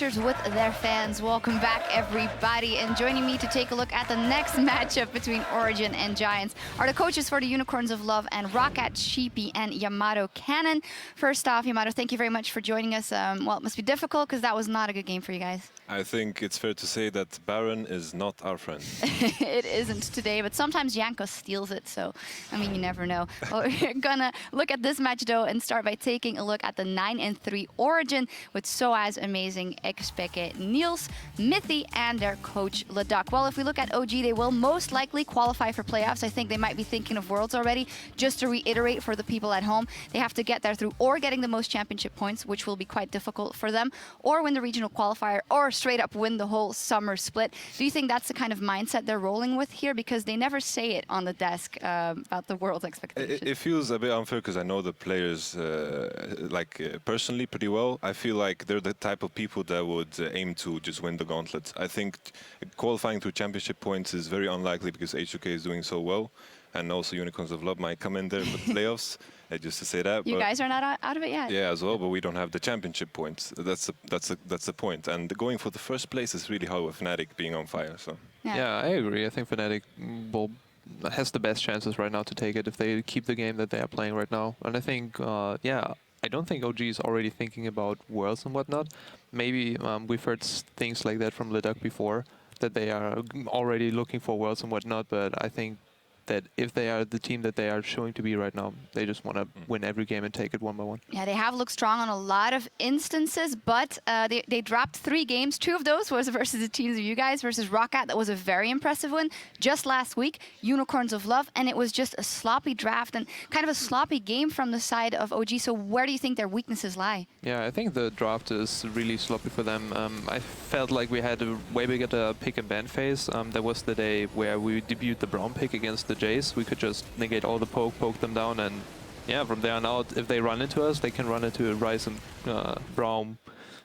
with their fans. Welcome back, everybody. And joining me to take a look at the next matchup between Origen and Giants are the coaches for the Unicorns of Love and Rocket, Sheepy, and Yamato Cannon. First off, Yamato, thank you very much for joining us. Well, it must be difficult because that was not a good game for you guys. I think it's fair to say that Baron is not our friend. It isn't today, but sometimes Janko steals it, so, I mean, you never know. Well, we're gonna look at this match, though, and start by taking a look at the 9-3 Origen with Soaz, Amazing, Expeke, Niels, Mithy, and their coach, Leduc. Well, if we look at OG, they will most likely qualify for playoffs. I think they might be thinking of Worlds already. Just to reiterate for the people at home, they have to get there through or getting the most championship points, which will be quite difficult for them, or win the regional qualifier, or straight up win the whole summer split. Do you think that's the kind of mindset they're rolling with here? Because they never say it on the desk about the world's expectations. It feels a bit unfair because I know the players personally pretty well. I feel like they're the type of people that would aim to just win the gauntlet. I think qualifying through championship points is very unlikely because H2K is doing so well, and also Unicorns of Love might come in there for the playoffs. Just to say that. You guys are not out of it yet. Yeah, as well, but we don't have the championship points. That's the point. And going for the first place is really hard with Fnatic being on fire. So. Yeah, I agree. I think Fnatic has the best chances right now to take it if they keep the game that they are playing right now. And I think, yeah, I don't think OG is already thinking about Worlds and whatnot. Maybe we've heard things like that from Leduc before, that they are already looking for Worlds and whatnot, but I think that if they are the team that they are showing to be right now, they just want to win every game and take it one by one. Yeah, they have looked strong on a lot of instances, but they dropped 3 games. 2 of those was versus the teams of you guys, versus Rocket. That was a very impressive win. Just last week, Unicorns of Love, and it was just a sloppy draft and kind of a sloppy game from the side of OG. So where do you think their weaknesses lie? Yeah, I think the draft is really sloppy for them. I felt like we had a way bigger pick and ban phase. That was the day where we debuted the Brown pick against the Jays. We could just negate all the poke them down, and yeah, from there on out, if they run into us, they can run into Rice and Braum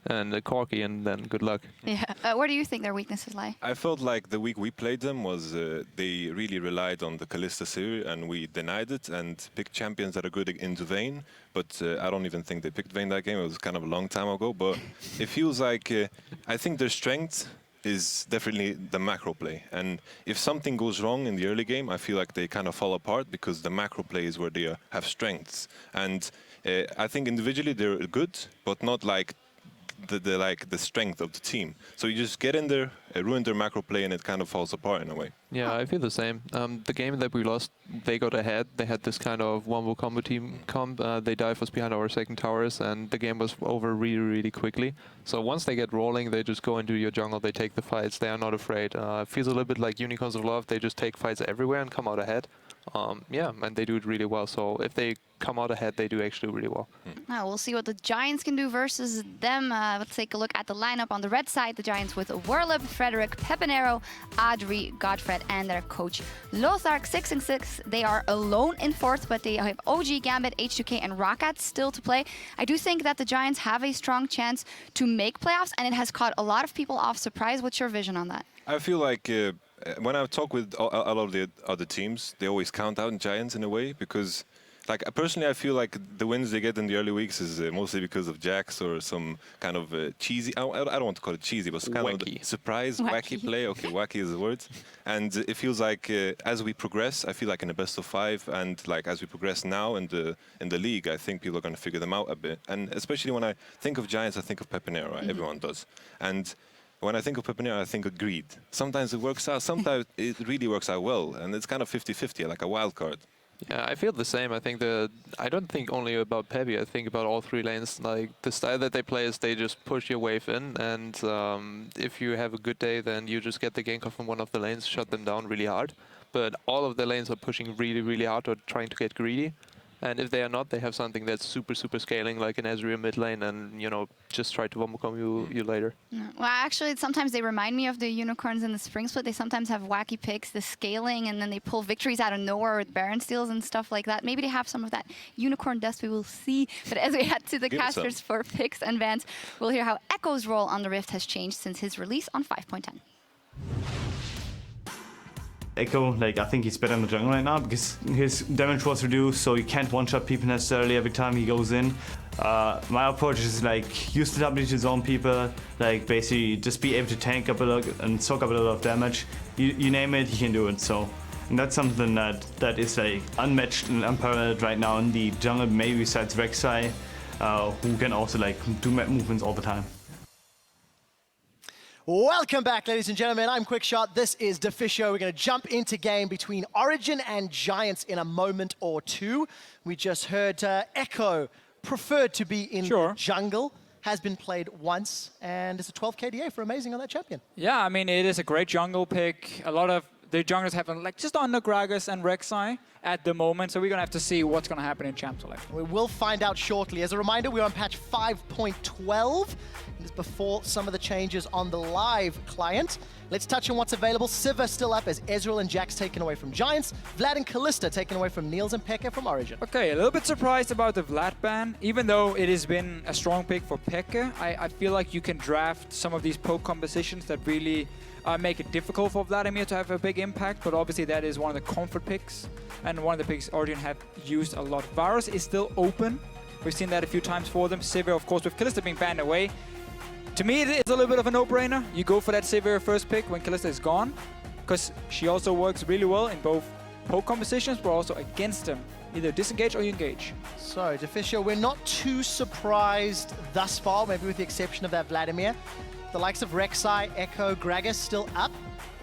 and Corky, and then good luck. Yeah. Where do you think their weaknesses lie? I felt like the week we played them was they really relied on the Kalista series, and we denied it and picked champions that are good into Vayne. But I don't even think they picked Vayne that game. It was kind of a long time ago. But it feels like I think their strength is definitely the macro play. And if something goes wrong in the early game, I feel like they kind of fall apart because the macro play is where they have strengths. And I think individually they're good, but not like the strength of the team. So you just get in there, ruin their macro play, and it kind of falls apart in a way. Yeah, I feel the same. The game that we lost, they got ahead. They had this kind of one-will combo team comp. They dive us behind our second towers, and the game was over really, really quickly. So once they get rolling, they just go into your jungle, they take the fights, they are not afraid. It feels a little bit like Unicorns of Love. They just take fights everywhere and come out ahead. Yeah, and they do it really well. So if they come out ahead, they do actually really well. We'll see what the Giants can do versus them. Let's take a look at the lineup on the red side. The Giants with Werlip, Frederick, Pepinero, Adri, Godfred, and their coach Lothar. 6-6. They are alone in 4th, but they have OG, Gambit, H2K, and Rocket still to play. I do think that the Giants have a strong chance to make playoffs, and it has caught a lot of people off surprise. What's your vision on that? I feel like when I talk with a lot of the other teams, they always count out Giants in a way because, like, personally, I feel like the wins they get in the early weeks is mostly because of Jax or some kind of cheesy, I don't want to call it cheesy, but some kind of surprise, wacky play. Okay, wacky is the word. And it feels like as we progress, I feel like in the best of 5, and like as we progress now in the league, I think people are going to figure them out a bit. And especially when I think of Giants, I think of Pepinero, right? Everyone does. And when I think of Pepinero, I think of greed. Sometimes it works out, sometimes it really works out well, and it's kind of 50-50, like a wild card. Yeah, I feel the same. I think I don't think only about Peppy. I think about all 3 lanes. Like the style that they play is they just push your wave in, and if you have a good day, then you just get the gank off from one of the lanes, shut them down really hard. But all of the lanes are pushing really, really hard or trying to get greedy. And if they are not, they have something that's super scaling, like an Ezreal mid lane, and just try to wombo combo you later. Well, actually, sometimes they remind me of the Unicorns in the Spring Split. They sometimes have wacky picks, the scaling, and then they pull victories out of nowhere with Baron steals and stuff like that. Maybe they have some of that Unicorn dust, we will see. But as we head to the casters for picks and bans, we'll hear how Echo's role on the Rift has changed since his release on 5.10. Echo, I think he's better in the jungle right now because his damage was reduced, so you can't one-shot people necessarily every time he goes in. My approach is like use the W to zone people, like basically just be able to tank up a lot and soak up a lot of damage. You name it, he can do it. So, and that's something that is like unmatched and unparalleled right now in the jungle, maybe besides Rek'Sai, who can also like do map movements all the time. Welcome back, ladies and gentlemen. I'm Quickshot. This is Deficio. We're going to jump into game between Origen and Giants in a moment or two. We just heard Echo preferred to be in jungle, has been played once, and it's a 12 KDA for Amazing on that champion. Yeah, I mean, it is a great jungle pick. A lot of the junglers have like just under Gragas and Rek'Sai at the moment, so we're going to have to see what's going to happen in Champ Select. We will find out shortly. As a reminder, we're on patch 5.12. This is before some of the changes on the live client. Let's touch on what's available. Sivir still up as Ezreal and Jax taken away from Giants. Vlad and Kalista taken away from Niels and Pekka from Origen. Okay, a little bit surprised about the Vlad ban. Even though it has been a strong pick for Pekka, I feel like you can draft some of these poke compositions that really make it difficult for Vladimir to have a big impact, but obviously that is one of the comfort picks and one of the picks Origen have used a lot. Varus is still open. We've seen that a few times for them. Sivir, of course, with Kalista being banned away. To me, it is a little bit of a no-brainer. You go for that Sivir first pick when Kalista is gone, because she also works really well in both poke compositions, but also against them. Either disengage or you engage. So, Deficio, we're not too surprised thus far, maybe with the exception of that Vladimir. The likes of Rek'Sai, Echo, Gragas still up.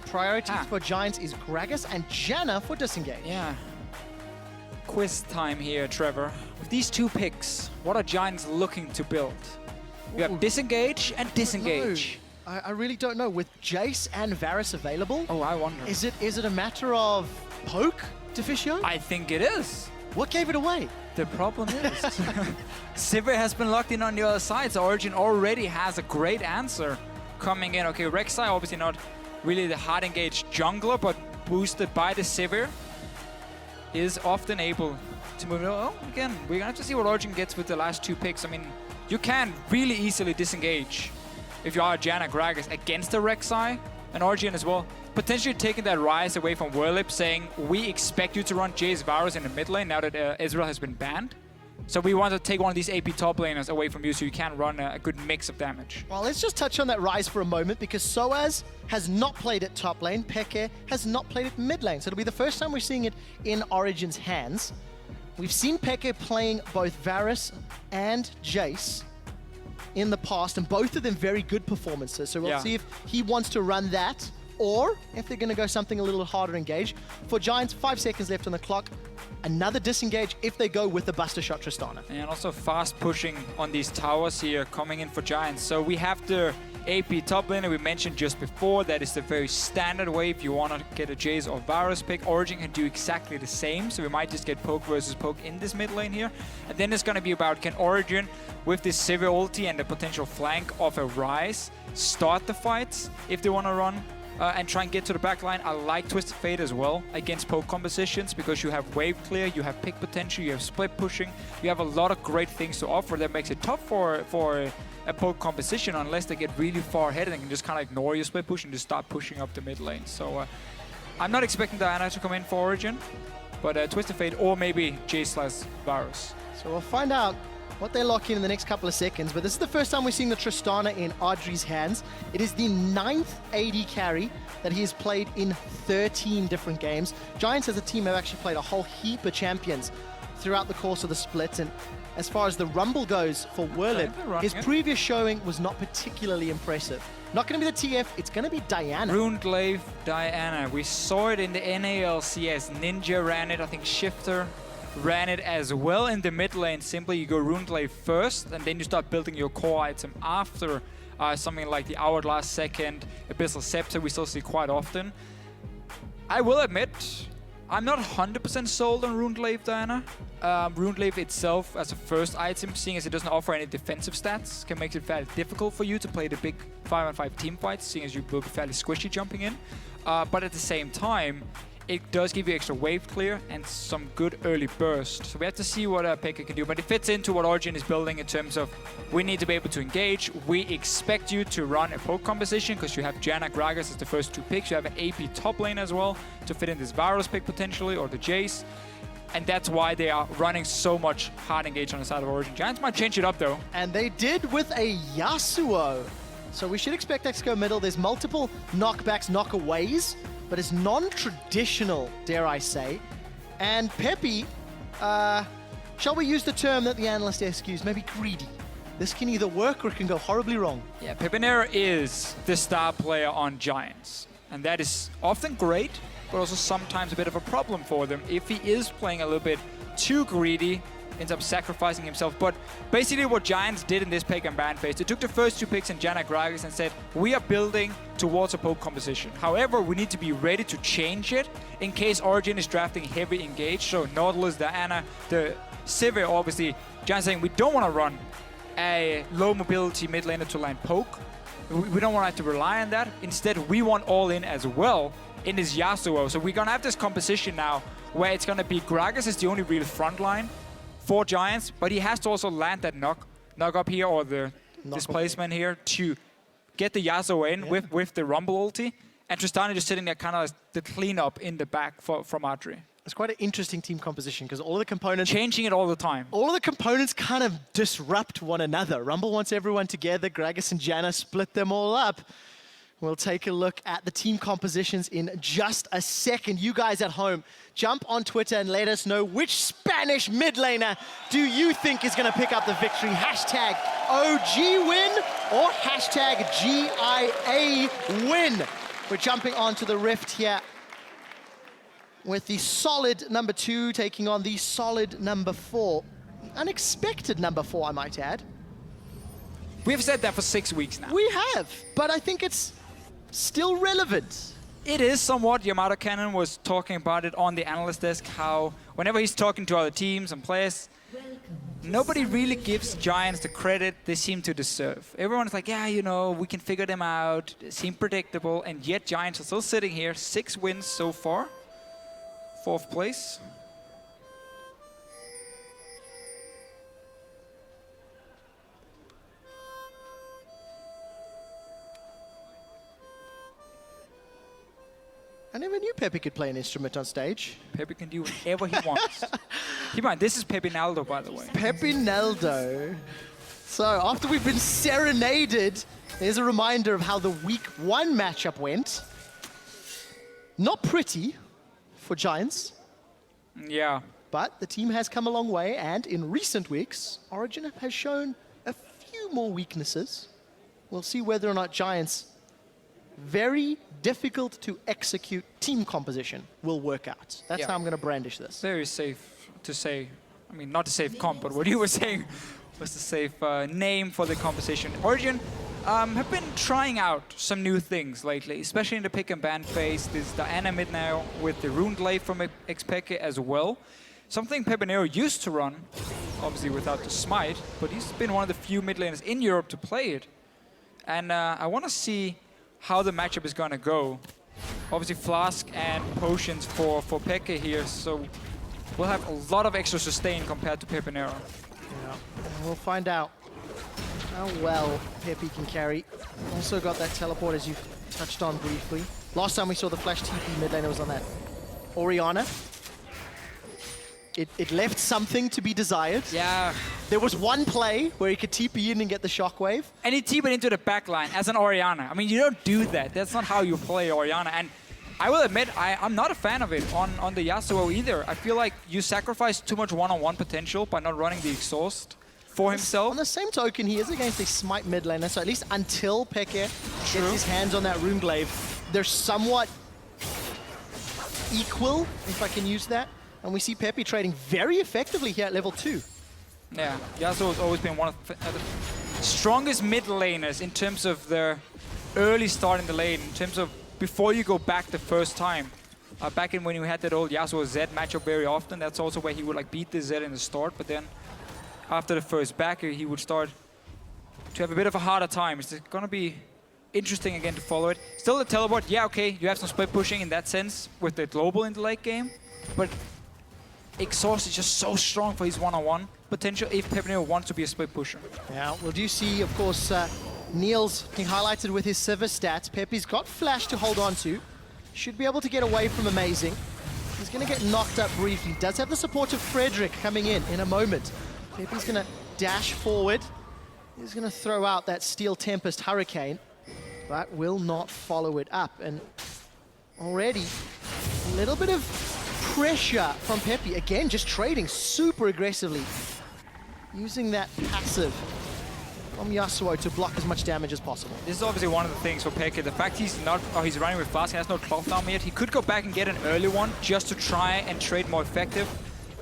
Priorities for Giants is Gragas and Janna for disengage. Yeah. Quiz time here, Trevor. With these two picks, what are Giants looking to build? You have disengage and disengage. I really don't know. With Jace and Varus available, I wonder. Is it a matter of poke, Deficio? I think it is. What gave it away? The problem is, Sivir has been locked in on the other side, so Origen already has a great answer coming in. Okay, Rek'Sai obviously not really the hard engaged jungler, but boosted by the Sivir, is often able to move. Oh, again, we're gonna have to see what Origen gets with the last two picks. I mean, you can really easily disengage if you are Janna Gragas against a Rek'Sai and Origen as well. Potentially taking that rise away from Werlip, saying, we expect you to run Jace Varus in the mid lane now that Ezreal has been banned. So we want to take one of these AP top laners away from you so you can run a good mix of damage. Well, let's just touch on that rise for a moment, because Soaz has not played at top lane, Pekka has not played at mid lane. So it'll be the first time we're seeing it in Origen's hands. We've seen Pekka playing both Varus and Jace in the past, and both of them very good performances. So we'll see if he wants to run that, or if they're going to go something a little harder engage. For Giants, 5 seconds left on the clock. Another disengage if they go with the Buster Shot Tristana. And also fast pushing on these towers here coming in for Giants. So we have the AP top laner we mentioned just before. That is the very standard way if you want to get a Jace or Varus pick. Origen can do exactly the same, so we might just get poke versus poke in this mid lane here. And then it's going to be about, can Origen, with this Sivir ulti and the potential flank of a Rise, start the fights if they want to run and try and get to the back line. I like Twisted Fate as well against poke compositions, because you have wave clear, you have pick potential, you have split pushing, you have a lot of great things to offer that makes it tough for a poke composition unless they get really far ahead and can just kind of ignore your split push and just start pushing up the mid lane. So I'm not expecting Diana to come in for Origen, but Twisted Fate or maybe Jace/Varus. So we'll find out what they lock in the next couple of seconds, but this is the first time we're seeing the Tristana in Audrey's hands. It is the 9th AD carry that he has played in 13 different games. Giants as a team have actually played a whole heap of champions throughout the course of the split, and as far as the Rumble goes for Werlip, his previous showing was not particularly impressive. Not going to be the TF, it's going to be Diana. Runeglaive Diana. We saw it in the NALCS. Ninja ran it, I think Shifter ran it as well in the mid lane. Simply you go Runeglaive first, and then you start building your core item after something like the Hourglass second, Abyssal Scepter we still see quite often. I will admit, I'm not 100% sold on Runeglaive Diana. Runeglaive itself as a first item, seeing as it doesn't offer any defensive stats, can make it fairly difficult for you to play the big 5-on-5 team fights, seeing as you will be fairly squishy jumping in. But at the same time, it does give you extra wave clear and some good early burst. So we have to see what Pekka can do, but it fits into what Origen is building in terms of we need to be able to engage. We expect you to run a poke composition because you have Janna Gragas as the first two picks. You have an AP top lane as well to fit in this Varus pick potentially, or the Jace. And that's why they are running so much hard engage on the side of Origen. Giants might change it up though. And they did with a Yasuo. So we should expect X to go middle. There's multiple knockbacks, knockaways, but it's non-traditional, dare I say. And Peppy, shall we use the term that the analyst desk used, maybe greedy? This can either work or it can go horribly wrong. Yeah, Pepinero is the star player on Giants. And that is often great, but also sometimes a bit of a problem for them. If he is playing a little bit too greedy, ends up sacrificing himself. But basically what Giants did in this pick and ban phase, they took the first 2 picks in Janna Gragas and said, we are building towards a poke composition. However, we need to be ready to change it in case Origen is drafting heavy engage. So Nautilus, Diana, the Sivir, obviously, Giants saying we don't want to run a low mobility mid laner to line poke. We don't want to have to rely on that. Instead, we want all in as well in this Yasuo. So we're going to have this composition now where it's going to be Gragas is the only real front line for Giants, but he has to also land that knock up here or the displacement here to get the Yasuo in with the Rumble ulti. And Tristani just sitting there kind of the cleanup in the back from Archery. It's quite an interesting team composition because all of the components... Changing it all the time. All of the components kind of disrupt one another. Rumble wants everyone together. Gragas and Janna split them all up. We'll take a look at the team compositions in just a second. You guys at home, jump on Twitter and let us know which Spanish mid laner do you think is going to pick up the victory. Hashtag OG win or hashtag GIA win. We're jumping onto the Rift here with the solid number 2 taking on the solid number 4. Unexpected number 4, I might add. We've said that for 6 weeks now. We have, but I think it's still relevant. It is somewhat. Yamato Cannon was talking about it on the analyst desk, how whenever he's talking to other teams and players, nobody really gives Giants the credit they seem to deserve. Everyone's like, yeah, you know, we can figure them out, they seem predictable, and yet Giants are still sitting here, 6 wins so far, 4th place. I never knew Pepe could play an instrument on stage. Pepe can do whatever he wants. Keep in mind, this is Pepe Naldo, by the way. Pepe Naldo. So after we've been serenaded, there's a reminder of how the week 1 matchup went. Not pretty for Giants. Yeah. But the team has come a long way, and in recent weeks, Origen has shown a few more weaknesses. We'll see whether or not Giants' very difficult to execute team composition will work out. That's how I'm going to brandish this. Very safe to say. I mean, not a safe comp, but what you were saying was the safe name for the composition. Origen have been trying out some new things lately, especially in the pick and ban phase. There's Diana mid now with the Rune Glaive from Xpeke as well. Something Pepinero used to run, obviously without the smite, but he's been one of the few mid laners in Europe to play it. And I want to see how the matchup is going to go. Obviously Flask and potions for Peke here, so we'll have a lot of extra sustain compared to Pepinero. Yeah, we'll find out how well Pepe can carry. Also got that teleport, as you've touched on briefly. Last time we saw the flash TP mid laner was on that Oriana. It left something to be desired. Yeah. There was one play where he could TP in and get the shockwave. And he TP'd into the backline as an Oriana. I mean, you don't do that. That's not how you play Oriana. And I will admit, I'm not a fan of it on the Yasuo either. I feel like you sacrifice too much one-on-one potential by not running the exhaust for himself. On the same token, he is against a smite mid laner, so at least until Peke gets his hands on that Rune Glaive, they're somewhat equal, if I can use that. And we see Pepe trading very effectively here at level 2. Yeah, Yasuo has always been one of the strongest mid laners in terms of their early start in the lane, in terms of before you go back the first time. Back in when you had that old Yasuo Z matchup very often, that's also where he would like beat the Z in the start, but then after the first backer, he would start to have a bit of a harder time. It's going to be interesting again to follow it. Still the teleport, yeah, okay, you have some split pushing in that sense with the global in the late game, but exhaust is just so strong for his one-on-one potential if Pepinero wants to be a split pusher. Yeah, well, do you see, of course, Niels being highlighted with his Sivir stats. Pepe's got flash to hold on to. Should be able to get away from Amazing. He's going to get knocked up briefly. Does have the support of Frederick coming in a moment. Pepe's going to dash forward. He's going to throw out that Steel Tempest Hurricane, but will not follow it up. And already a little bit of pressure from Pepe. Again, just trading super aggressively, using that passive from Yasuo to block as much damage as possible. This is obviously one of the things for Pekka. The fact he's running with fast, he has no cloth armor yet. He could go back and get an early one just to try and trade more effective,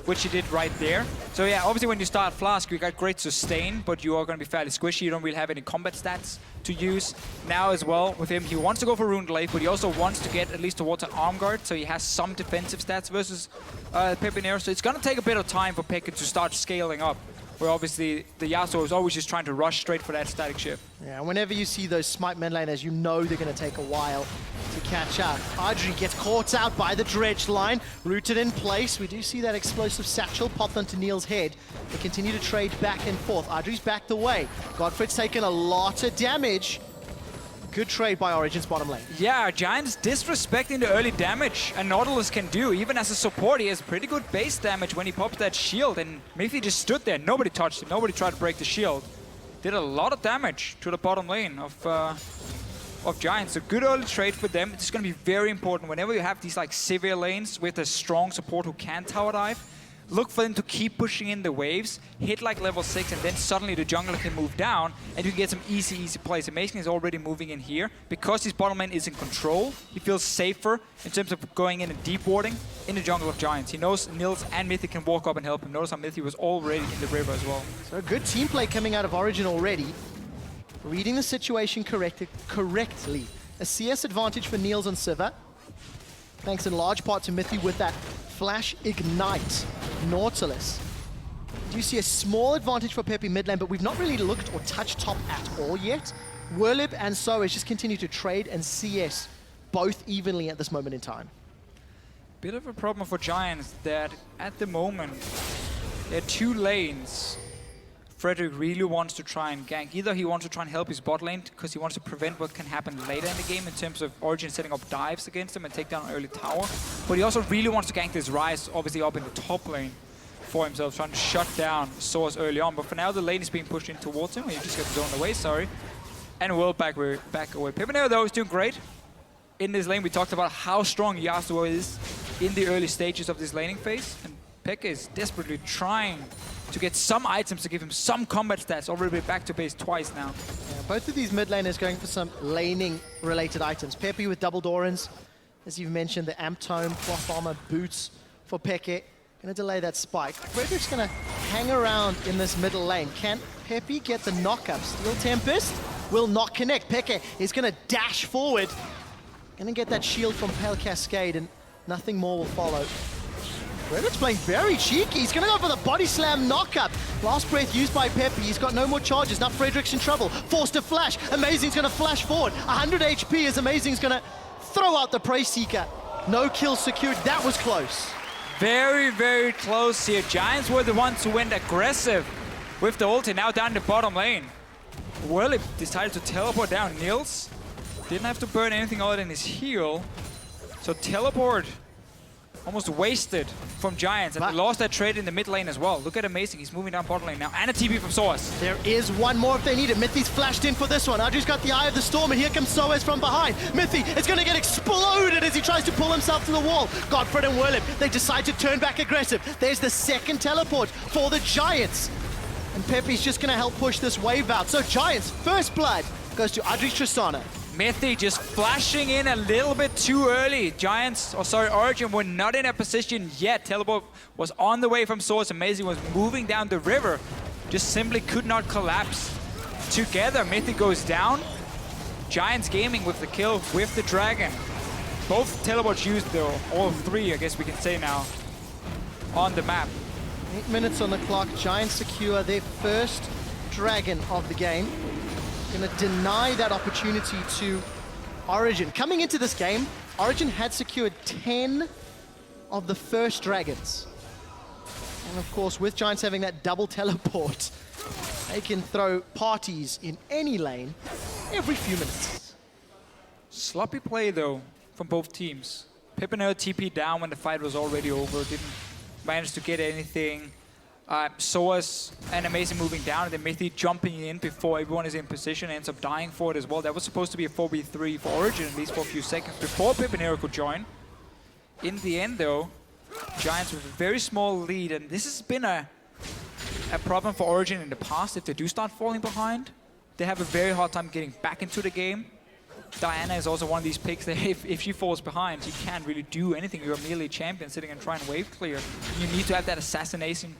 which he did right there. So yeah, obviously when you start Flask, you got great sustain, but you are going to be fairly squishy. You don't really have any combat stats to use. Now as well, with him, he wants to go for Rune Glaive, but he also wants to get at least towards an arm guard, so he has some defensive stats versus Pepe Nero. So it's going to take a bit of time for Pekka to start scaling up, where obviously the Yasuo is always just trying to rush straight for that static shift. Yeah, whenever you see those smite mid laners, you know they're going to take a while to catch up. Adri gets caught out by the dredge line, rooted in place. We do see that explosive satchel pop onto Neil's head. They continue to trade back and forth. Adri's backed away. Godfred's taken a lot of damage. Good trade by Origen's bottom lane. Yeah, Giants disrespecting the early damage and Nautilus can do. Even as a support, he has pretty good base damage when he pops that shield, and Miffy just stood there. Nobody touched him. Nobody tried to break the shield. Did a lot of damage to the bottom lane of Giants. A good early trade for them. It's going to be very important whenever you have these like severe lanes with a strong support who can tower dive. Look for them to keep pushing in the waves, hit like level 6, and then suddenly the jungler can move down, and you can get some easy plays. Amazing is already moving in here. Because his bottom lane is in control, he feels safer in terms of going in and deep warding in the jungle of Giants. He knows Nils and Mythic can walk up and help him. Notice how Mythic was already in the river as well. So a good team play coming out of Origen already. Reading the situation correctly. A CS advantage for Niels and Siva. Thanks in large part to Mythic with that Flash Ignite. Nautilus. Do you see a small advantage for Pepe mid lane, but we've not really looked or touched top at all yet. Werlib and Soas just continue to trade and CS both evenly at this moment in time. Bit of a problem for Giants that at the moment there are two lanes Frederick really wants to try and gank. Either he wants to try and help his bot lane because he wants to prevent what can happen later in the game in terms of Origen setting up dives against him and take down an early tower. But he also really wants to gank this Ryze, obviously up in the top lane for himself, trying to shut down Source early on. But for now, the lane is being pushed in towards him. He just got zoned away, sorry. And will back away. Pimpinero, though, is doing great. In this lane, we talked about how strong Yasuo is in the early stages of this laning phase. And Pekka is desperately trying to get some items to give him some combat stats. Already back to base twice now. Yeah, both of these mid laners going for some laning-related items. Pepe with double Dorans, as you've mentioned, the Amp Tome, cloth armor, boots for Pepe. Gonna delay that spike. Frederick's gonna hang around in this middle lane. Can Pepe get the knockup? Steel Tempest will not connect. Pepe is gonna dash forward. Gonna get that shield from Pale Cascade, and nothing more will follow. Frederick's playing very cheeky. He's going to go for the body slam knockup. Last breath used by Pepe. He's got no more charges. Now Frederick's in trouble. Forced to flash. Amazing's going to flash forward. 100 HP as Amazing's going to throw out the Prey Seeker. No kill secured. That was close. Very, very close here. Giants were the ones who went aggressive with the ulti. Now down the bottom lane. Well, it decided to teleport down. Nils didn't have to burn anything other than his heal. So teleport almost wasted from Giants, and they lost that trade in the mid lane as well. Look at Amazing, he's moving down bottom lane now, and a TP from Soas. There is one more if they need it. Mythi's flashed in for this one. Adri's got the Eye of the Storm, and here comes Soas from behind. Mythi is going to get exploded as he tries to pull himself to the wall. Godfred and Werlib, they decide to turn back aggressive. There's the second teleport for the Giants. And Pepe's just going to help push this wave out. So Giants, first blood goes to Adri Tristana. Mythi just flashing in a little bit too early. Giants, Origen were not in a position yet. Teleport was on the way from Source. Amazing was moving down the river. Just simply could not collapse together. Mythi goes down. Giants gaming with the kill with the dragon. Both teleports used though, all three I guess we can say now, on the map. 8 minutes on the clock. Giants secure their first dragon of the game. Going to deny that opportunity to Origen. Coming into this game, Origen had secured 10 of the first dragons. And of course, with Giants having that double teleport, they can throw parties in any lane every few minutes. Sloppy play though from both teams. Pepinero TP down when the fight was already over, didn't manage to get anything. Soas and Amazing moving down, and then Mythy jumping in before everyone is in position, ends up dying for it as well. That was supposed to be a 4v3 for Origen, at least for a few seconds, before Pepinero could join. In the end, though, Giants with a very small lead, and this has been a problem for Origen in the past. If they do start falling behind, they have a very hard time getting back into the game. Diana is also one of these picks that if she falls behind, she can't really do anything. You're a melee champion sitting and trying wave clear. You need to have that assassination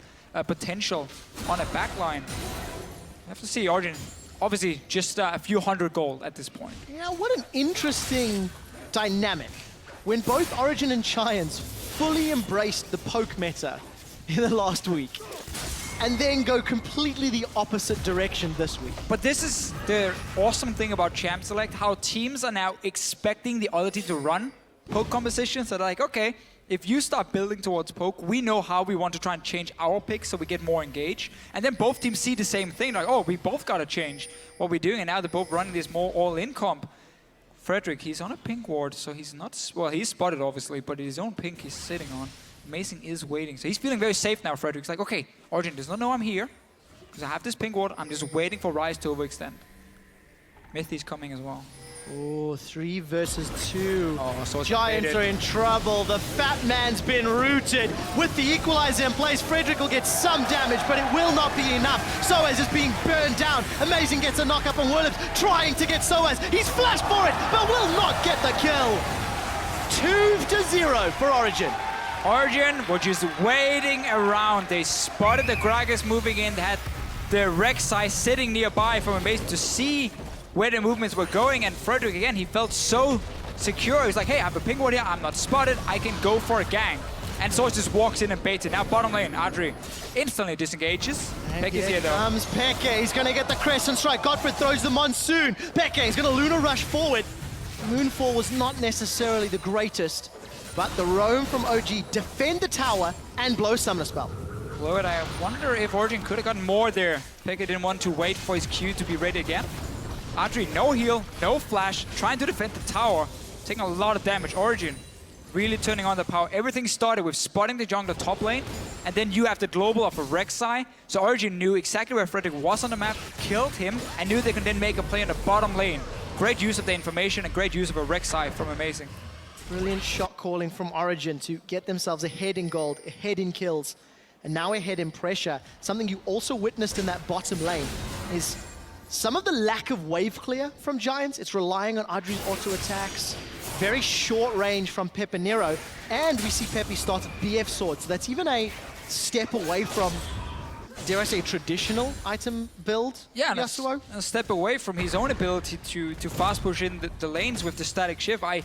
potential on a backline. You have to see Origen, obviously just a few hundred gold at this point. Yeah, what an interesting dynamic when both Origen and Giants fully embraced the poke meta in the last week and then go completely the opposite direction this week. But this is the awesome thing about Champ Select, how teams are now expecting the other team to run poke compositions. They're like, okay, if you start building towards poke, we know how we want to try and change our picks so we get more engaged. And then both teams see the same thing, like, oh, we both got to change what we're doing, and now they're both running this more all-in comp. Frederick, he's on a pink ward, so he's not, well, he's spotted obviously, but his own pink he's sitting on. Amazing is waiting, so he's feeling very safe now. Frederick's like, okay, Origen does not know I'm here, because I have this pink ward, I'm just waiting for Ryze to overextend. Mythy's coming as well. Oh, 3 versus 2. Oh, so Giants are in trouble. The fat man's been rooted. With the equalizer in place, Frederick will get some damage, but it will not be enough. Soaz is being burned down. Amazing gets a knock up on Werlips, trying to get Soaz. He's flashed for it, but will not get the kill. 2-0 for Origen. Origen were just waiting around. They spotted the Gragas moving in. They had the Rek'Sai sitting nearby from Amazing to see where the movements were going, and Frederick, again, he felt so secure. He's like, hey, I have a pink ward here, I'm not spotted, I can go for a gang. And Source just walks in and baits it. Now bottom lane, Adri instantly disengages. Peke's here though. Comes Peke, he's gonna get the Crescent Strike. Godfrey throws the Monsoon. Peke is gonna Luna rush forward. Moonfall was not necessarily the greatest, but the roam from OG defend the tower and blow Summoner Spell. Blow it, I wonder if Origen could have gotten more there. Peke didn't want to wait for his Q to be ready again. Adri, no heal, no flash, trying to defend the tower, taking a lot of damage. Origen really turning on the power. Everything started with spotting the jungler top lane, and then you have the global of a Rek'Sai. So Origen knew exactly where Frederick was on the map, killed him, and knew they could then make a play in the bottom lane. Great use of the information and great use of a Rek'Sai from Amazing. Brilliant shot calling from Origen to get themselves ahead in gold, ahead in kills, and now ahead in pressure. Something you also witnessed in that bottom lane is some of the lack of wave clear from Giants. It's relying on Adri's auto attacks, very short range from Pepinero, and we see Pepe start BF Sword, so that's even a step away from, dare I say, traditional item build, yeah, Yasuo. And a step away from his own ability to fast push in the lanes with the static shift. I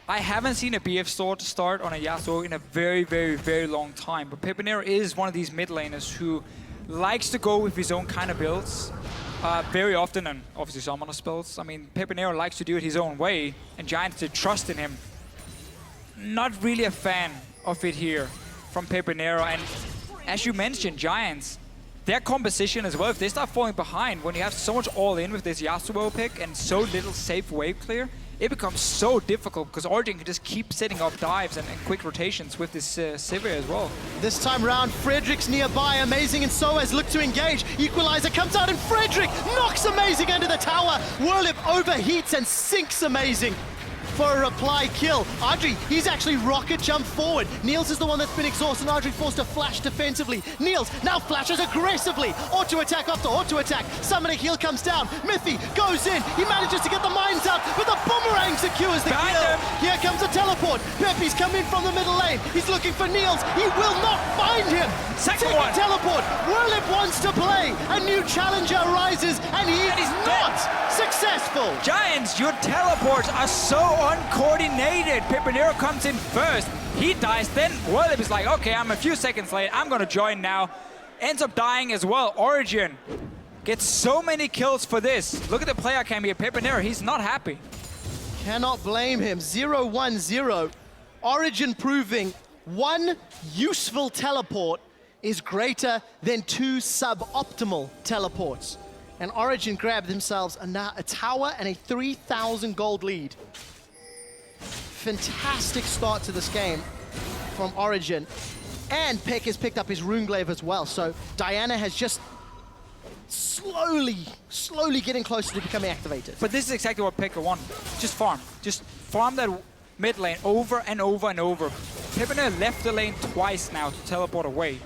haven't seen a BF Sword start on a Yasuo in a very, very, very long time, but Pepinero is one of these mid laners who likes to go with his own kind of builds. Very often, and obviously summoner spells. I mean, Pepinero likes to do it his own way, and Giants did trust in him. Not really a fan of it here from Pepinero, and as you mentioned, Giants, their composition as well, if they start falling behind, when you have so much all-in with this Yasuo pick and so little safe wave clear, it becomes so difficult because Origen can just keep setting up dives and quick rotations with this Sivir as well. This time round, Frederick's nearby. Amazing and Soaz look to engage. Equalizer comes out and Frederick knocks Amazing under the tower. Werlip overheats and sinks Amazing for a reply kill. Adri, he's actually rocket jumped forward. Niels is the one that's been exhausted. Adri forced to flash defensively. Niels now flashes aggressively. Auto attack after auto attack. Summoning heal comes down. Mythy goes in. He manages to get the mines out, but the boomerang secures the kill. Here comes a teleport. Pepe's come in from the middle lane. He's looking for Niels. He will not find him. Second one. Teleport. Werlip wants to play. A new challenger arises, and he is not successful. Giants, your teleports are so uncoordinated. Pepinero comes in first. He dies, then Werlip is like, okay, I'm a few seconds late. I'm gonna join now. Ends up dying as well. Origen gets so many kills for this. Look at the player cam here. Pepinero, he's not happy. Cannot blame him. 0-1-0. Origen proving one useful teleport is greater than 2 suboptimal teleports. And Origen grabbed themselves a tower and a 3,000 gold lead. fantastic start to this game from Origen. And Peck has picked up his Runeglaive as well. So Diana has just slowly getting closer to becoming activated. But this is exactly what Pekka wants. Just farm. Just farm that mid lane over and over and over. Pepinero left the lane twice now to teleport away.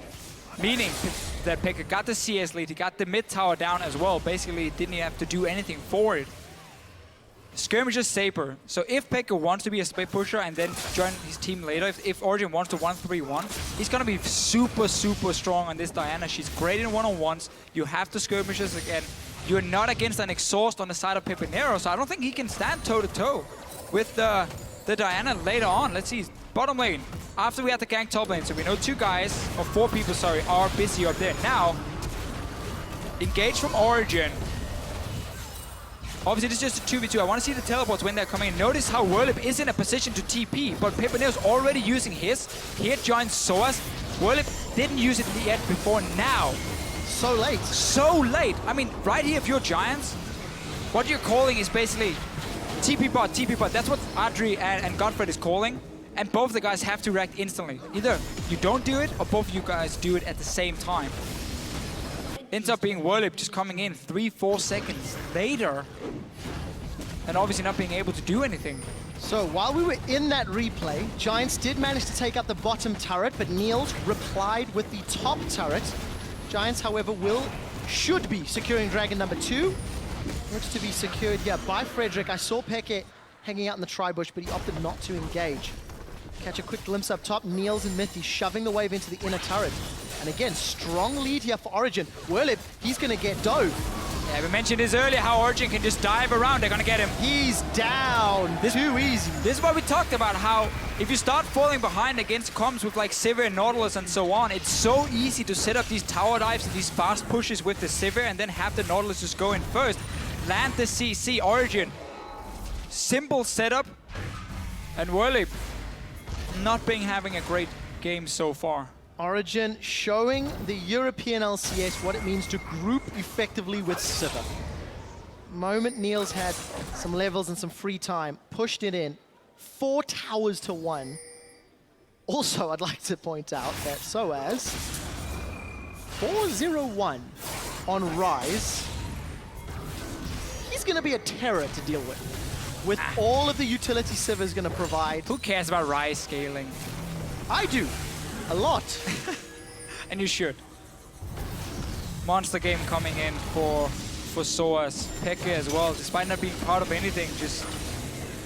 Meaning that Pekka got the CS lead, he got the mid tower down as well. Basically, he didn't have to do anything for it. Skirmish is safer. So if Pekka wants to be a split pusher and then join his team later, if Origen wants to 1-3-1, he's gonna be super strong on this Diana. She's great in one-on-ones. You have the skirmishes again. You're not against an exhaust on the side of Pepinero, so I don't think he can stand toe-to-toe with the Diana later on. Let's see, bottom lane. After we had the gank top lane, so we know 2 guys, or 4 people, sorry, are busy up there. Now, engage from Origen. Obviously, this is just a 2v2. I want to see the teleports when they're coming in. Notice how Whirlip is in a position to TP, but Pepinero's already using his. Here joins Soas. Whirlip didn't use it yet before now. So late. So late. I mean, right here, if you're Giants, what you're calling is basically TP bot, TP bot. That's what Adri and Godfred is calling. And both the guys have to react instantly. Either you don't do it, or both of you guys do it at the same time. Ends up being Whirlip just coming in 3-4 seconds later. And obviously not being able to do anything. So while we were in that replay, Giants did manage to take out the bottom turret, but Niels replied with the top turret. Giants, however, should be securing Dragon number 2. Looks to be secured here by Frederick. I saw Peke hanging out in the tri-bush, but he opted not to engage. Catch a quick glimpse up top. Niels and Mythy shoving the wave into the inner turret. And again, strong lead here for Origen. Whirlip, he's going to get dove. Yeah, we mentioned this earlier, how Origen can just dive around. They're going to get him. He's down. Too easy. This is what we talked about, how if you start falling behind against comms with like Sivir and Nautilus and so on, it's so easy to set up these tower dives and these fast pushes with the Sivir and then have the Nautilus just go in first. Land the CC. Origen. Simple setup. And Whirlip not having a great game so far. Origen showing the European LCS what it means to group effectively with Sivir. Moment Niels had some levels and some free time, pushed it in, 4 towers to 1. Also, I'd like to point out that Soaz 4-0-1 on Rise. He's going to be a terror to deal with all of the utility Sivir is going to provide. Who cares about Rise scaling? I do. A lot. And you should. Monster game coming in for Soas. Pekka as well, despite not being part of anything, just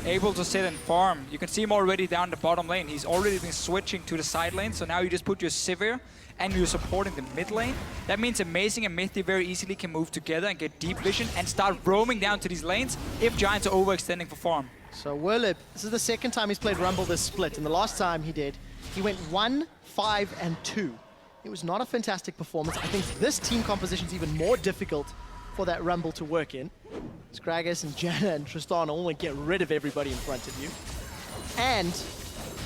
able to sit and farm. You can see him already down the bottom lane. He's already been switching to the side lane, so now you just put your Sivir and you're supporting the mid lane. That means Amazing and Mythy very easily can move together and get deep vision and start roaming down to these lanes if Giants are overextending for farm. So Whirlip, this is the second time he's played Rumble this split, and the last time he did, he went 1-5-2. It was not a fantastic performance. I think this team composition is even more difficult for that Rumble to work in. Scraggus and Janna and Tristan all want to get rid of everybody in front of you. And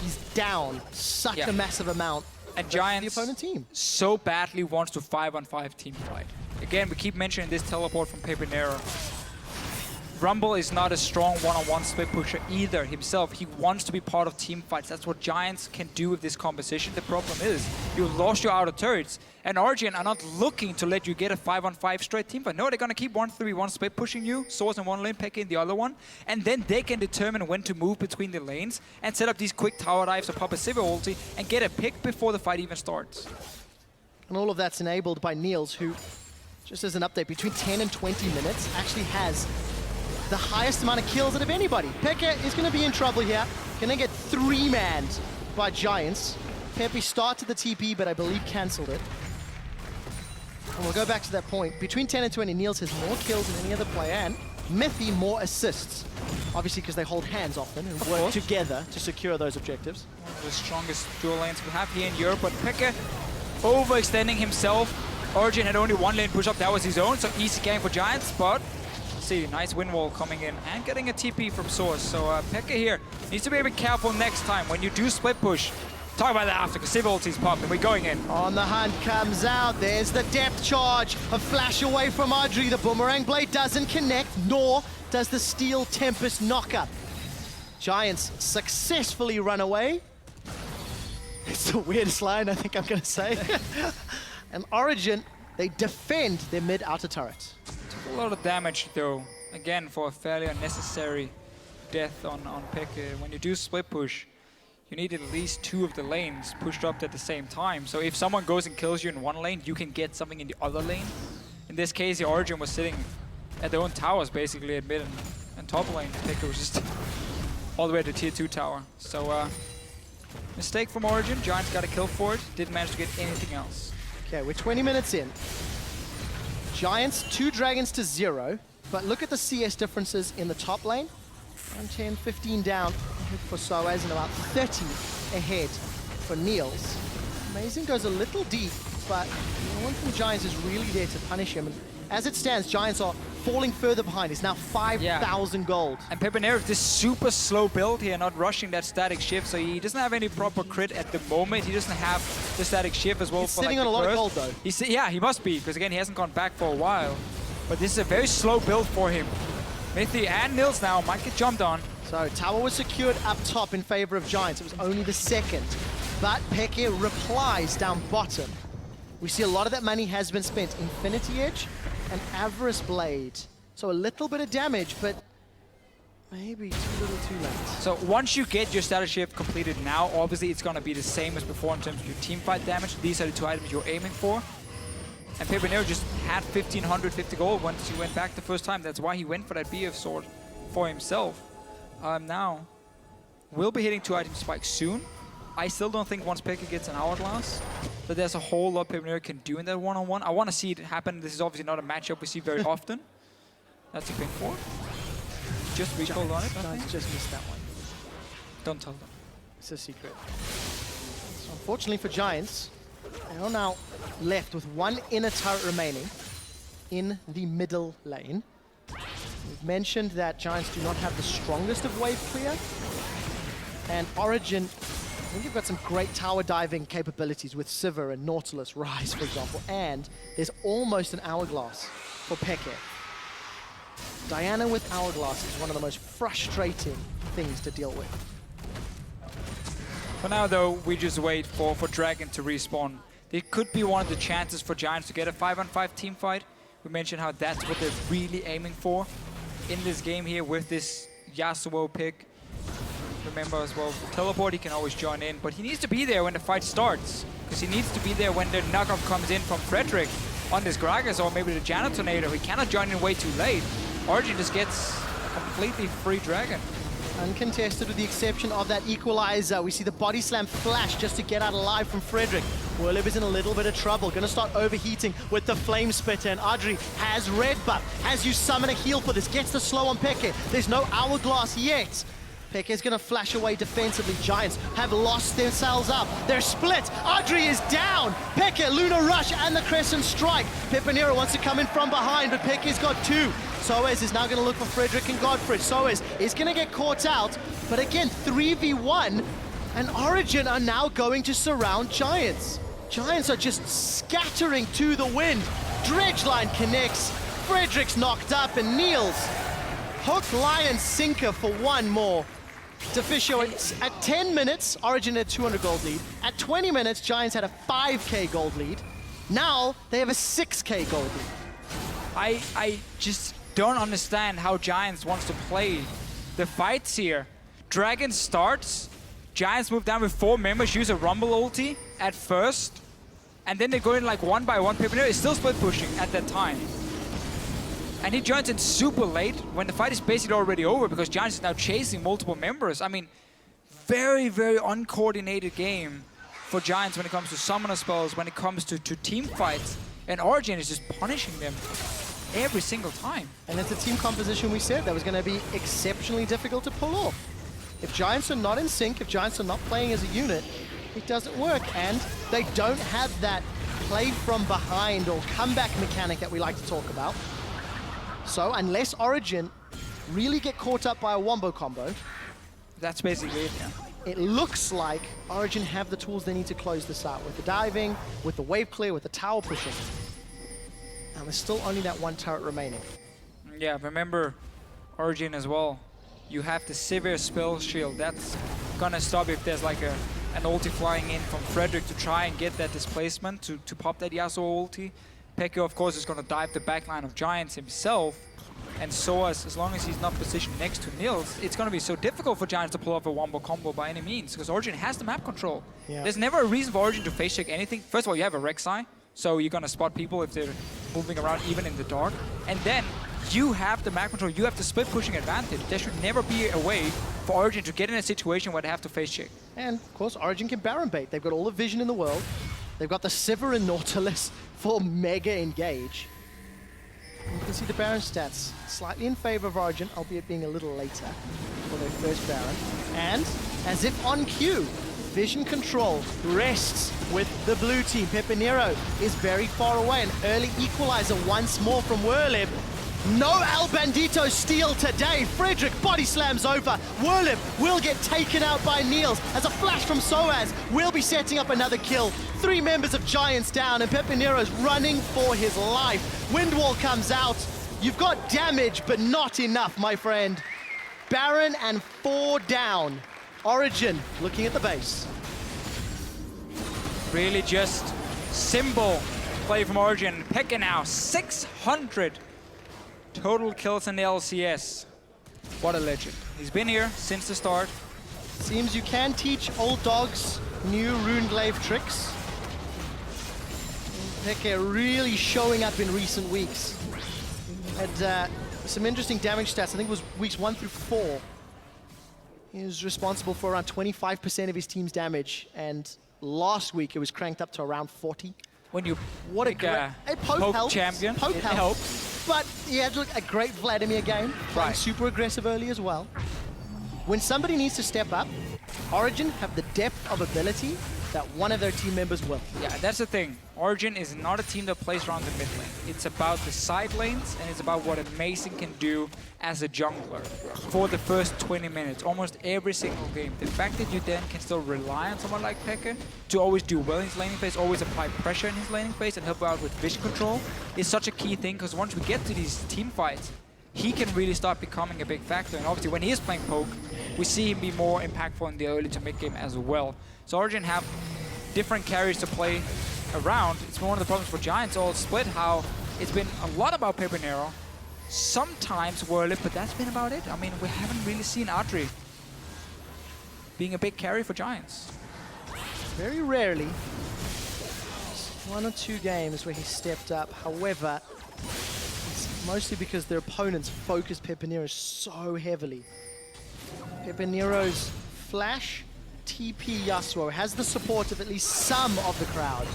he's down such a massive amount. And Giants the opponent team so badly wants to 5-on-5 team fight. Again, we keep mentioning this teleport from Pepinero. Rumble is not a strong one-on-one split pusher either himself. He wants to be part of team fights. That's what Giants can do with this composition. The problem is, you lost your outer turrets, and Origen are not looking to let you get a 5-on-5 straight team fight. No, they're gonna keep 1-3-1 split pushing you, Source in one lane, Pekka in the other one, and then they can determine when to move between the lanes and set up these quick tower dives or pop a Sivir ulti and get a pick before the fight even starts. And all of that's enabled by Niels, who, just as an update, between 10 and 20 minutes actually has the highest amount of kills out of anybody. Pekka is going to be in trouble here. Going to get 3-manned by Giants. Pepe started the TP, but I believe cancelled it. And we'll go back to that point. Between 10 and 20, Niels has more kills than any other player, and Mythy more assists. Obviously, because they hold hands often and work together to secure those objectives. One of the strongest dual lanes we have here in Europe, but Pekka overextending himself. Origen had only one lane push up, that was his own, so easy game for Giants, but see, nice wind wall coming in and getting a TP from Source. So Pekka here needs to be a bit careful next time when you do split push. Talk about that after, because Sivir ulti's popped and we're going in. On the hunt comes out. There's the depth charge. A flash away from Adri. The boomerang blade doesn't connect, nor does the Steel Tempest knock up. Giants successfully run away. It's the weirdest line I think I'm going to say. And Origen, they defend their mid-outer turret. Took a lot of damage though. Again, for a fairly unnecessary death on Peke. When you do split push, you need at least 2 of the lanes pushed up at the same time. So if someone goes and kills you in one lane, you can get something in the other lane. In this case, the Origen was sitting at their own towers basically at mid and top lane. Peke was just all the way to tier 2 tower. So mistake from Origen. Giants got a kill for it. Didn't manage to get anything else. Okay, we're 20 minutes in. Giants 2 dragons to 0. But look at the CS differences in the top lane. 10, 15 down for Soaz and about 30 ahead for Niels. Amazing goes a little deep, but no one from Giants is really there to punish him. And as it stands, Giants are falling further behind. It's now 5,000 gold. And Pepinero, this super slow build here, not rushing that static shift, so he doesn't have any proper crit at the moment. He doesn't have the static shift as well. He's for sitting like on a lot burst. of gold though. Yeah, he must be, because again, he hasn't gone back for a while. But this is a very slow build for him. Mithy and Nils now might get jumped on. So tower was secured up top in favor of Giants. It was only the second. But Peke replies down bottom. We see a lot of that money has been spent. Infinity Edge and Avarice Blade. So a little bit of damage, but maybe too little too late. So once you get your status shift completed now, obviously it's going to be the same as before in terms of your team fight damage. These are the 2 items you're aiming for. And Pepinero just had 1,550 gold once he went back the first time. That's why he went for that BF sword for himself. Now, we'll be hitting 2 item spikes soon. I still don't think once Peke gets an hourglass that there's a whole lot Pepinero can do in that one-on-one. I want to see it happen. This is obviously not a matchup we see very often. That's a pin 4. Just recalled on it, I think. Just missed that one. Don't tell them. It's a secret. So unfortunately for Giants, they are now left with 1 inner turret remaining in the middle lane. We've mentioned that Giants do not have the strongest of wave clear. And Origen, I think you've got some great tower diving capabilities with Sivir and Nautilus Rise, for example. And there's almost an hourglass for Peke. Diana with hourglass is one of the most frustrating things to deal with. For now, though, we just wait for Dragon to respawn. It could be one of the chances for Giants to get a 5-on-5 team fight. We mentioned how that's what they're really aiming for in this game here with this Yasuo pick. Remember as well, for teleport, he can always join in, but he needs to be there when the fight starts, because he needs to be there when the knockoff comes in from Frederick on this Gragas or maybe the Jana Tornado. He cannot join in way too late. Origen just gets a completely free Dragon. Uncontested with the exception of that equalizer. We see the body slam flash just to get out alive from Frederick. Werlib is in a little bit of trouble. Gonna start overheating with the flame spitter, and Adri has red buff. Has you summon a heal for this. Gets the slow on Peke. There's no hourglass yet. Peke is gonna flash away defensively. Giants have lost themselves up. They're split. Adri is down. Peke, Luna Rush, and the Crescent Strike. Pepinero wants to come in from behind, but Peke's got 2. Soaz is now going to look for Frederick and Godfrey. Soaz is going to get caught out, but again, 3v1, and Origen are now going to surround Giants. Giants are just scattering to the wind. Dredgeline connects, Frederick's knocked up, and Niels. Hook, Lion, Sinker for 1 more. Deficio at 10 minutes, Origen had 200 gold lead. At 20 minutes, Giants had a 5k gold lead. Now, they have a 6k gold lead. I just don't understand how Giants wants to play the fights here. Dragon starts, Giants move down with 4 members, use a Rumble ulti at first, and then they go in like 1 by 1. Pepinero is still split pushing at that time. And he joins in super late when the fight is basically already over because Giants is now chasing multiple members. I mean, very, very uncoordinated game for Giants when it comes to summoner spells, when it comes to team fights. And Origen is just punishing them every single time. And it's a team composition we said that was going to be exceptionally difficult to pull off. If Giants are not in sync, if Giants are not playing as a unit, it doesn't work. And they don't have that play from behind or comeback mechanic that we like to talk about. So unless Origen really get caught up by a wombo combo, that's basically it, yeah. It looks like Origen have the tools they need to close this out with the diving, with the wave clear, with the tower pushing. And there's still only that 1 turret remaining. Yeah, remember Origen as well. You have the severe spell shield. That's gonna stop if there's like an ulti flying in from Frederick to try and get that displacement to pop that Yasuo ulti. Pekka, of course, is gonna dive the backline of Giants himself. And so as long as he's not positioned next to Nils, it's going to be so difficult for Giants to pull off a wombo combo by any means, because Origen has the map control. Yeah. There's never a reason for Origen to face check anything. First of all, you have a Rek'Sai, so you're going to spot people if they're moving around even in the dark. And then you have the map control, you have the split pushing advantage. There should never be a way for Origen to get in a situation where they have to face check. And of course, Origen can Baron bait. They've got all the vision in the world. They've got the Sivir and Nautilus for mega engage. You can see the Baron stats slightly in favor of Origen, albeit being a little later for their first Baron. And as if on cue, vision control rests with the blue team. Pepinero is very far away. An early equalizer once more from Werlib. No El Bandito steal today. Frederick body slams over. Werlib will get taken out by Niels as a flash from Soaz will be setting up another kill. 3 members of Giants down and Pepinero's running for his life. Windwall comes out. You've got damage, but not enough, my friend. Baron and 4 down. Origen looking at the base. Really just simple play from Origen. Pekka now 600 total kills in the LCS. What a legend. He's been here since the start. Seems you can teach old dogs new Runeglaive tricks. Pekka really showing up in recent weeks. Had some interesting damage stats. I think it was weeks 1 through 4. He was responsible for around 25% of his team's damage, and last week it was cranked up to around 40. When you What a pick great poke helps. champion, Poke it helps. helps. But he had a great Vladimir game, playing Right. super aggressive early as well. When somebody needs to step up, Origen have the depth of ability that one of their team members will. Yeah, that's the thing. Origen is not a team that plays around the mid lane. It's about the side lanes, and it's about what Amazing can do as a jungler for the first 20 minutes, almost every single game. The fact that you then can still rely on someone like Pekka to always do well in his laning phase, always apply pressure in his laning phase and help out with vision control is such a key thing, because once we get to these team fights, he can really start becoming a big factor. And obviously when he is playing poke, we see him be more impactful in the early to mid game as well. So Origen have different carries to play around. It's one of the problems for Giants all split, how it's been a lot about Pepinero, sometimes Werlip, but that's been about it. I mean, we haven't really seen Adri being a big carry for Giants. Very rarely. 1 or 2 games where he stepped up. However, it's mostly because their opponents focus Pepinero so heavily. Pepinero's flash, TP Yasuo has the support of at least some of the crowd,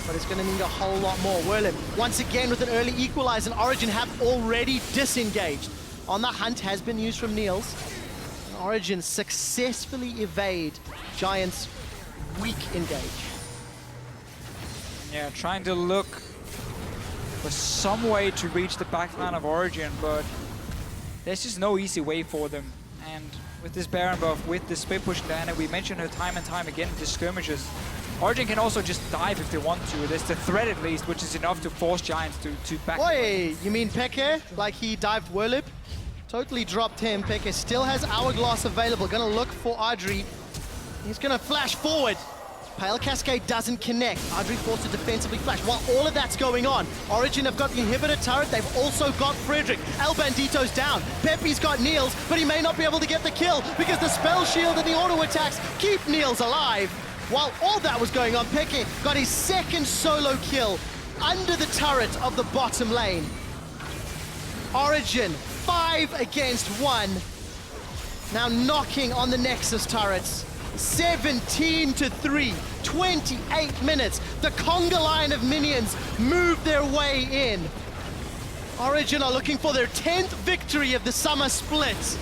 but it's going to need a whole lot more. Werlip once again with an early equalizer, and Origen have already disengaged. On the hunt has been used from Niels. And Origen successfully evade Giants' weak engage. Yeah, trying to look for some way to reach the backline of Origen, but there's just no easy way for them. And with this Baron buff, with this split push Diana, we mentioned her time and time again in the skirmishes. Origen can also just dive if they want to. There's the threat at least, which is enough to force Giants to back. Oi, you mean Pekka? Like he dived Werlip? Totally dropped him. Pekka still has Hourglass available. Gonna look for Adri. He's gonna flash forward. Pale Cascade doesn't connect. Adri forced to defensively flash. While all of that's going on, Origen have got the inhibitor turret. They've also got Frederick. El Bandito's down. Pepe's got Niels, but he may not be able to get the kill because the spell shield and the auto attacks keep Niels alive. While all that was going on, Peke got his 2nd solo kill under the turret of the bottom lane. Origen, 5 against 1. Now knocking on the Nexus turrets. 17-3, 28 minutes. The conga line of minions move their way in. Origen are looking for their 10th victory of the summer split.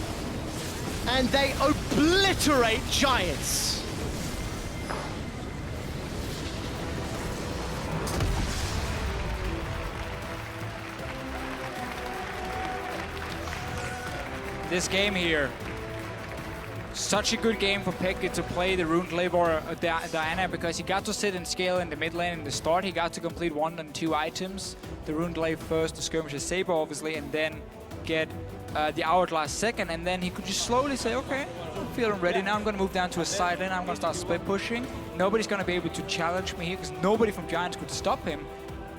And they obliterate Giants. This game here, such a good game for Pekka to play the Runeglaive or Diana, because he got to sit and scale in the mid lane in the start. He got to complete 1 and 2 items. The Runeglaive first, the Skirmisher Saber obviously, and then get the hourglass second, and then he could just slowly say, okay, I'm feeling ready now. I'm going to move down to a side lane. I'm going to start split pushing. Nobody's going to be able to challenge me here because nobody from Giants could stop him.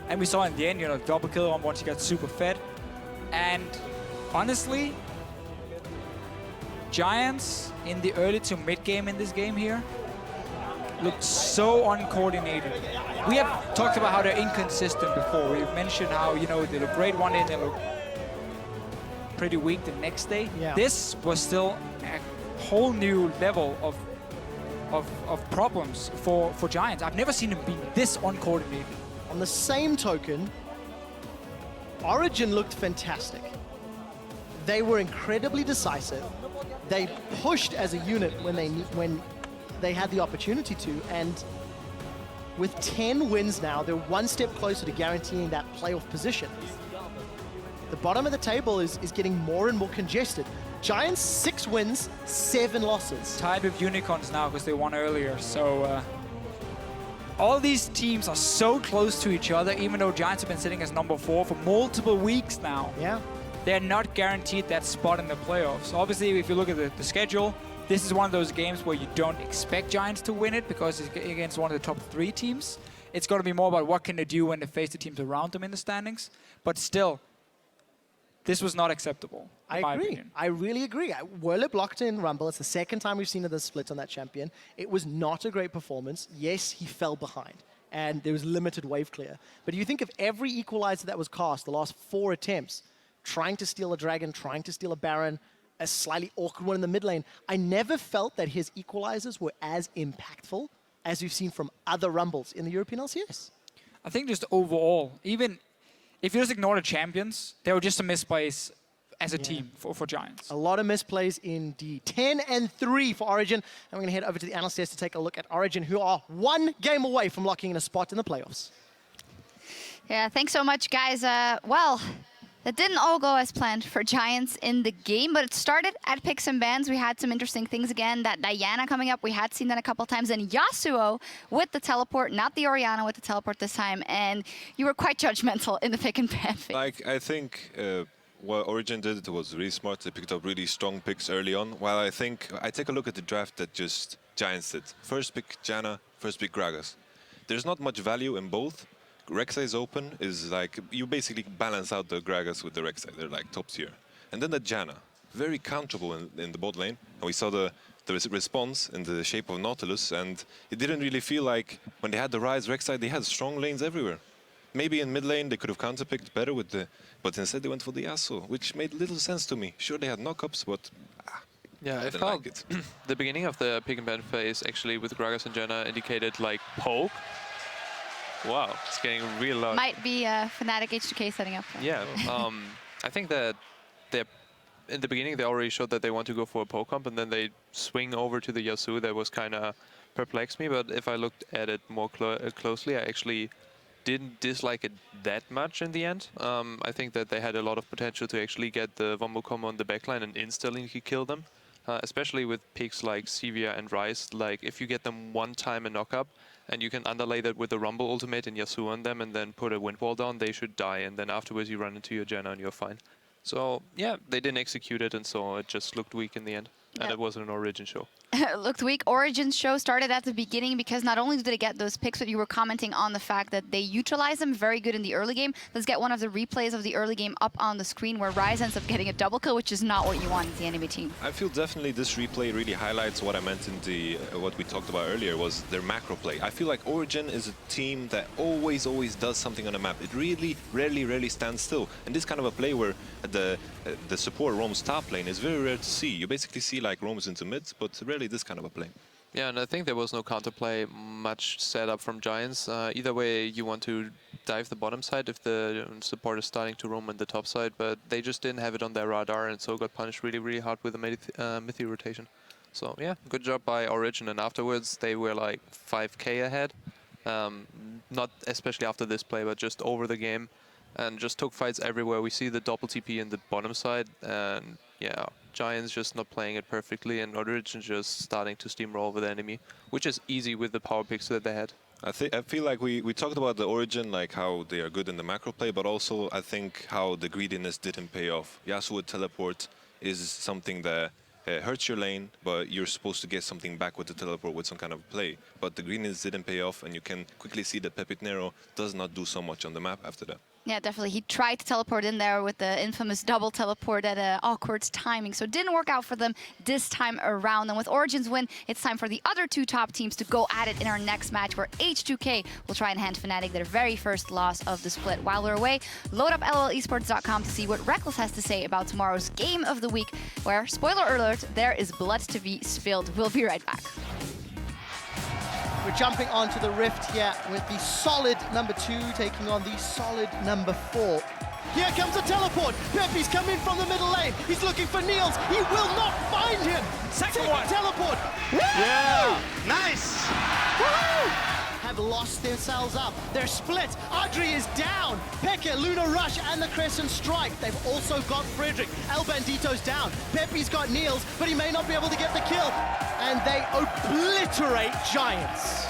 And we saw in the end, you know, double kill on once he got super fed. And honestly, Giants in the early to mid game in this game here looked so uncoordinated. We have talked about how they're inconsistent before. We've mentioned how, you know, they look great one day and they look pretty weak the next day. Yeah. This was still a whole new level of problems for Giants. I've never seen them be this uncoordinated. On the same token, Origen looked fantastic. They were incredibly decisive. They pushed as a unit when they had the opportunity to, and with 10 wins now, they're one step closer to guaranteeing that playoff position. The bottom of the table is getting more and more congested. Giants, 6 wins, 7 losses. Tied with Unicorns now because they won earlier. So all these teams are so close to each other, even though Giants have been sitting as number 4 for multiple weeks now. Yeah. They're not guaranteed that spot in the playoffs. Obviously, if you look at the schedule, this is one of those games where you don't expect Giants to win it because it's against one of the top 3 teams. It's going to be more about what can they do when they face the teams around them in the standings. But still, this was not acceptable. I agree. I really agree. Werle blocked in Rumble. It's the second time we've seen the split on that champion. It was not a great performance. Yes, he fell behind, and there was limited wave clear. But if you think of every equalizer that was cast, the last 4 attempts, trying to steal a dragon, trying to steal a baron, a slightly awkward one in the mid lane, I never felt that his equalizers were as impactful as we've seen from other Rumbles in the European LCS. I think just overall, even if you just ignore the champions, they were just a misplace as a team for Giants. A lot of misplays indeed. 10-3 for Origen. And we're going to head over to the LCS to take a look at Origen, who are 1 game away from locking in a spot in the playoffs. Yeah, thanks so much, guys. Well, that didn't all go as planned for Giants in the game, but it started at picks and bans. We had some interesting things again. That Diana coming up, we had seen that a couple times. And Yasuo with the teleport, not the Orianna with the teleport this time. And you were quite judgmental in the pick and ban phase. Like, I think what Origen did was really smart. They picked up really strong picks early on. While I think, I take a look at the draft that just Giants did. First pick Janna, first pick Gragas. There's not much value in both. Rek'Sai is open, is like, you basically balance out the Gragas with the Rek'Sai. They're like top tier. And then the Janna, very counterable in the bot lane. And we saw the response in the shape of Nautilus, and it didn't really feel like when they had the Rise Rek'Sai, they had strong lanes everywhere. Maybe in mid lane they could have counterpicked better with the, but instead they went for the Yasuo, which made little sense to me. Sure, they had knockups, but yeah, I I didn't felt like it. the beginning of the pick and ban phase actually with Gragas and Janna indicated like poke. Wow, it's getting real loud. Might be Fnatic H2K setting up. Yeah, I think that in the beginning they already showed that they want to go for a poke comp, and then they swing over to the Yasuo. That was kind of perplexed me, but if I looked at it more closely, I actually didn't dislike it that much in the end. I think that they had a lot of potential to actually get the Vombo combo on the backline and instantly kill them, especially with picks like Sivir and Ryze. Like, if you get them one time a knock-up, and you can underlay that with the Rumble ultimate and Yasuo on them and then put a wind wall down, they should die, and then afterwards you run into your Janna and you're fine. So yeah, they didn't execute it, and so it just looked weak in the end. And it wasn't an Origin show. Looked weak. Origin's show started at the beginning because not only did they get those picks, but you were commenting on the fact that they utilize them very good in the early game. Let's get one of the replays of the early game up on the screen where Ryze ends up getting a double kill, which is not what you want as the enemy team. I feel definitely this replay really highlights what I meant in the what we talked about earlier, was their macro play. I feel like Origen is a team that always does something on a map. It really rarely stands still. And this kind of a play where the support roams top lane is very rare to see. You basically see like roams into mid, but rarely this kind of a play. Yeah, and I think there was no counterplay much set up from Giants. Either way, you want to dive the bottom side if the support is starting to roam on the top side, but they just didn't have it on their radar, and so got punished really hard with the Mythi rotation. So yeah, good job by Origen, and afterwards they were like 5k ahead. Not especially after this play, but just over the game, and just took fights everywhere. We see the double TP in the bottom side, and yeah, Giants just not playing it perfectly, and Origen just starting to steamroll over the enemy, which is easy with the power picks that they had. I feel like we talked about the Origin, like how they are good in the macro play, but also I think how the greediness didn't pay off. Yasuo teleport is something that hurts your lane, but you're supposed to get something back with the teleport with some kind of play. But the greediness didn't pay off, and you can quickly see that Pepitnero does not do so much on the map after that. Yeah, definitely. He tried to teleport in there with the infamous double teleport at an awkward timing, so it didn't work out for them this time around. And with Origin's win, it's time for the other two top teams to go at it in our next match, where H2K will try and hand Fnatic their very first loss of the split. While we're away, load up LLesports.com to see what Reckless has to say about tomorrow's game of the week, where, spoiler alert, there is blood to be spilled. We'll be right back. We're jumping onto the Rift here with the solid number 2 taking on the solid number 4. Here comes a teleport. Pepe's coming from the middle lane. He's looking for Niels. He will not find him. Second one. Teleport. Woo! Yeah, nice. Woo! Have lost themselves up. They're split. Adri is down. Peke, Luna Rush, and the Crescent Strike. They've also got Frederick. El Bandito's down. Pepe's got Niels, but he may not be able to get the kill. And they obliterate Giants.